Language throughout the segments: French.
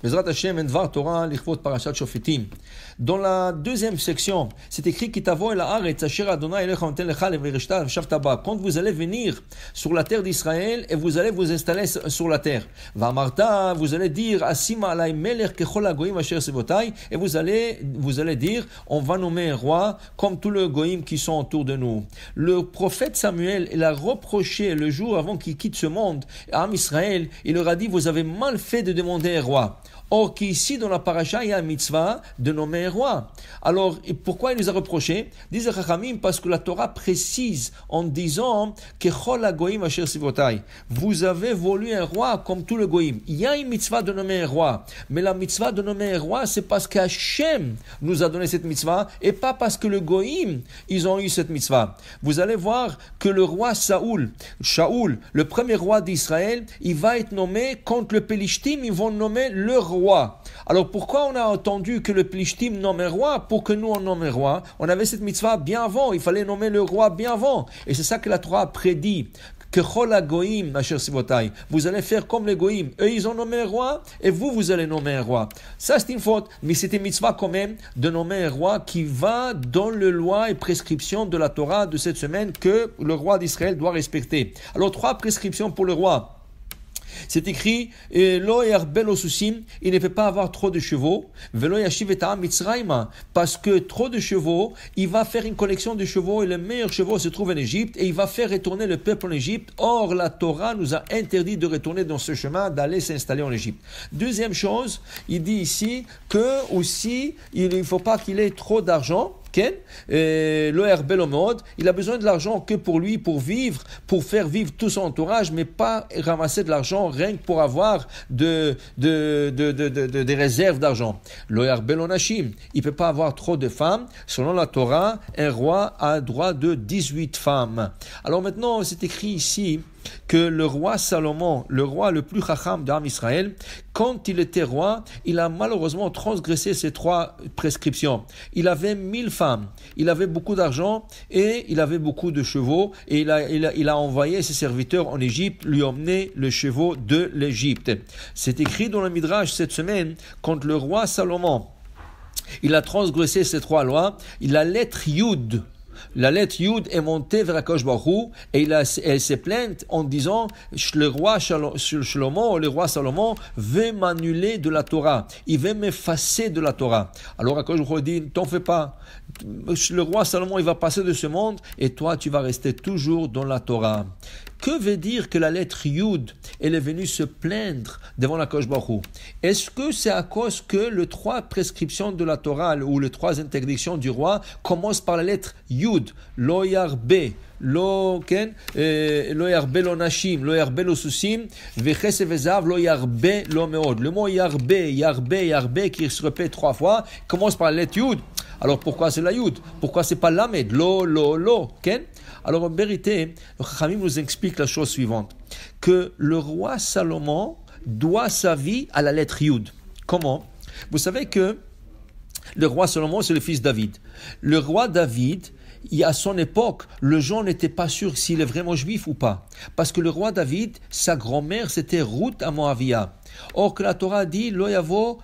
Bezrat Hashem, Dvar Torah, Lichvot Parashat Shofetim. Dans la deuxième section, c'est écrit Kitavo el haaretz asher Adonai elecha noten lecha levereshta v'shavta ba. Quand vous allez venir sur la terre d'Israël et vous allez vous installer sur la terre. Va'amarta, vous allez dire Asima alay melech kechol hagoyim asher sevotai, et vous allez dire on va nommer un roi comme tous les goyim qui sont autour de nous. Le prophète Samuel, il a reproché le jour avant qu'il quitte ce monde à Am Israël, il leur a dit vous avez mal fait de demander un roi. Or qu'ici dans la paracha il y a un mitzvah de nommer un roi. Alors pourquoi il nous a reproché? Disent Chachamim, parce que la Torah précise en disant que Chol hagoyim asher sivotai, vous avez voulu un roi comme tout le goyim. Il y a une mitzvah de nommer un roi, mais la mitzvah de nommer un roi c'est parce qu'Hachem nous a donné cette mitzvah et pas parce que le goyim ils ont eu cette mitzvah. Vous allez voir que le roi Shaoul, le premier roi d'Israël, il va être nommé contre le Pélishtim, ils vont nommer le roi. Alors pourquoi on a entendu que le Plishtim nomme un roi? Pour que nous on nomme un roi, on avait cette mitzvah bien avant, il fallait nommer le roi bien avant. Et c'est ça que la Torah prédit. Que Chol hagoyim asher sivotai, vous allez faire comme les goyim. Eux ils ont nommé un roi et vous allez nommer un roi. Ça c'est une faute, mais c'est une mitzvah quand même de nommer un roi qui va dans le loi et prescriptions de la Torah de cette semaine que le roi d'Israël doit respecter. Alors 3 prescriptions pour le roi. C'est écrit Lo yarbel osusim, il ne peut pas avoir trop de chevaux. Velo yashiv et ha'am mitzrayma, parce que trop de chevaux, il va faire une collection de chevaux et les meilleurs chevaux se trouvent en Égypte et il va faire retourner le peuple en Égypte. Or la Torah nous a interdit de retourner dans ce chemin, d'aller s'installer en Égypte. Deuxième chose, il dit ici que aussi il ne faut pas qu'il ait trop d'argent. Il a besoin de l'argent que pour lui, pour vivre, pour faire vivre tout son entourage, mais pas ramasser de l'argent rien que pour avoir des réserves d'argent. Il ne peut pas avoir trop de femmes. Selon la Torah, un roi a droit de 18 femmes. Alors maintenant, c'est écrit ici que le roi Salomon, le roi le plus chacham d'Am Israël, quand il était roi, il a malheureusement transgressé ces 3 prescriptions. Il avait 1000 femmes, il avait beaucoup d'argent et il avait beaucoup de chevaux et il a envoyé ses serviteurs en Égypte lui emmener les chevaux de l'Égypte. C'est écrit dans le Midrash cette semaine, quand le roi Salomon, il a transgressé ces 3 lois, la lettre Yud, la lettre Yud est montée vers Akadosh Baruch Hu et elle s'est plainte en disant le roi Salomon veut m'annuler de la Torah, il veut m'effacer de la Torah. Alors Akadosh Baruch Hu dit t'en fais pas, le roi Salomon il va passer de ce monde et toi tu vas rester toujours dans la Torah. Que veut dire que la lettre Yud, elle est venue se plaindre devant la Akadosh Baruch Hu? Est-ce que c'est à cause que les 3 prescriptions de la Torah ou les 3 interdictions du roi commencent par la lettre Yud, lo yarbe, lo yarbe lo nashim, lo yarbe lo susim, vechese vezav, lo yarbe lo meod. Le mot yarbe qui se répète 3 fois commence par la lettre Yud. Alors pourquoi c'est la Yud? Pourquoi c'est pas Lamed? Lo, ken? Alors en vérité, le Chachamim nous explique la chose suivante, que le roi Salomon doit sa vie à la lettre Yud. Comment? Vous savez que le roi Salomon c'est le fils David. Le roi David, à son époque, les gens n'étaient pas sûrs s'il est vraiment juif ou pas. Parce que le roi David, sa grand-mère, c'était Ruth à Moavia. Or que la Torah dit, Lo yavo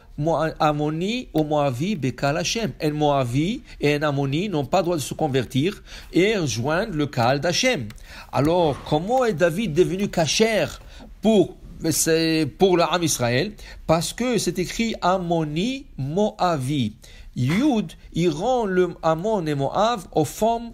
Amoni ou Moavi bekal Hashem. Un Moavi et un Amoni n'ont pas le droit de se convertir et rejoindre le Kaal d'Hashem. Alors, comment est David devenu kasher pour l'Am Israël? Parce que c'est écrit Amoni Moavi. Yud, il rend le Ammon et Moav aux formes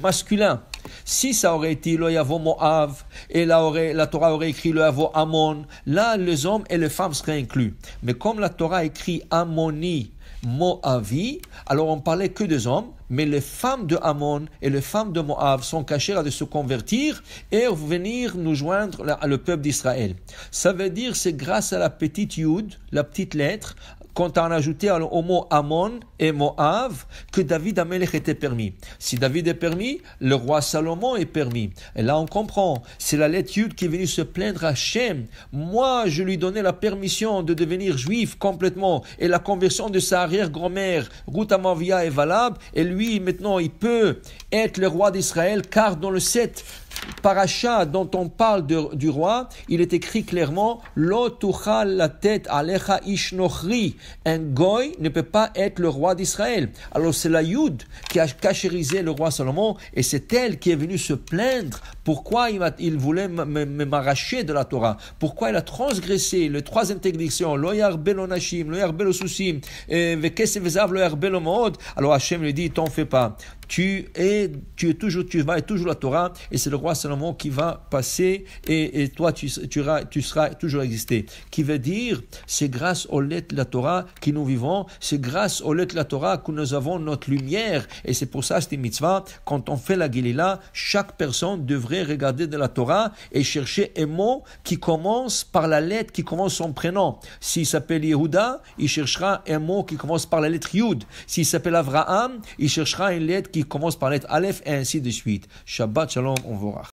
masculines. Si ça aurait été le Yavo Moav et la Torah aurait écrit le Yavo Ammon, là les hommes et les femmes seraient inclus. Mais comme la Torah écrit Ammoni Moavi, alors on parlait que des hommes, mais les femmes de Ammon et les femmes de Moav sont cachées à de se convertir et venir nous joindre le peuple d'Israël. Ça veut dire c'est grâce à la petite Yud, la petite lettre, quand on a ajouté au mot Ammon et Moav, que David Amelech était permis. Si David est permis, le roi Salomon est permis. Et là on comprend, c'est la lettre Yud qui est venue se plaindre à Hachem. Moi, je lui donnais la permission de devenir juif complètement, et la conversion de sa arrière-grand-mère, Ruth Amavia, est valable, et lui, maintenant, il peut être le roi d'Israël, car dans le 7, paracha dont on parle du roi, il est écrit clairement Lo tuchal la tête alecha ish nochri. Un goy ne peut pas être le roi d'Israël. Alors c'est la Yud qui a cachérisé le roi Salomon et c'est elle qui est venue se plaindre. Pourquoi il voulait m'arracher de la Torah? Pourquoi il a transgressé les 3 interdictions? Lo yarbel onashim, lo yarbel osusim, vekesef vezav lo yarbel omod. Alors Hachem lui dit, t'en fais pas. Tu vas être toujours la Torah et c'est le roi Salomon qui va passer et toi tu seras toujours existé. Qui veut dire, c'est grâce aux lettres de la Torah que nous vivons, c'est grâce aux lettres de la Torah que nous avons notre lumière et c'est pour ça, c'est une mitzvah, quand on fait la Gilila, chaque personne devrait regarder de la Torah et chercher un mot qui commence par la lettre qui commence son prénom. S'il s'appelle Yehuda, il cherchera un mot qui commence par la lettre Yud. S'il s'appelle Avraham, il cherchera une lettre qui commence par la lettre Aleph et ainsi de suite. Shabbat Shalom, on verra.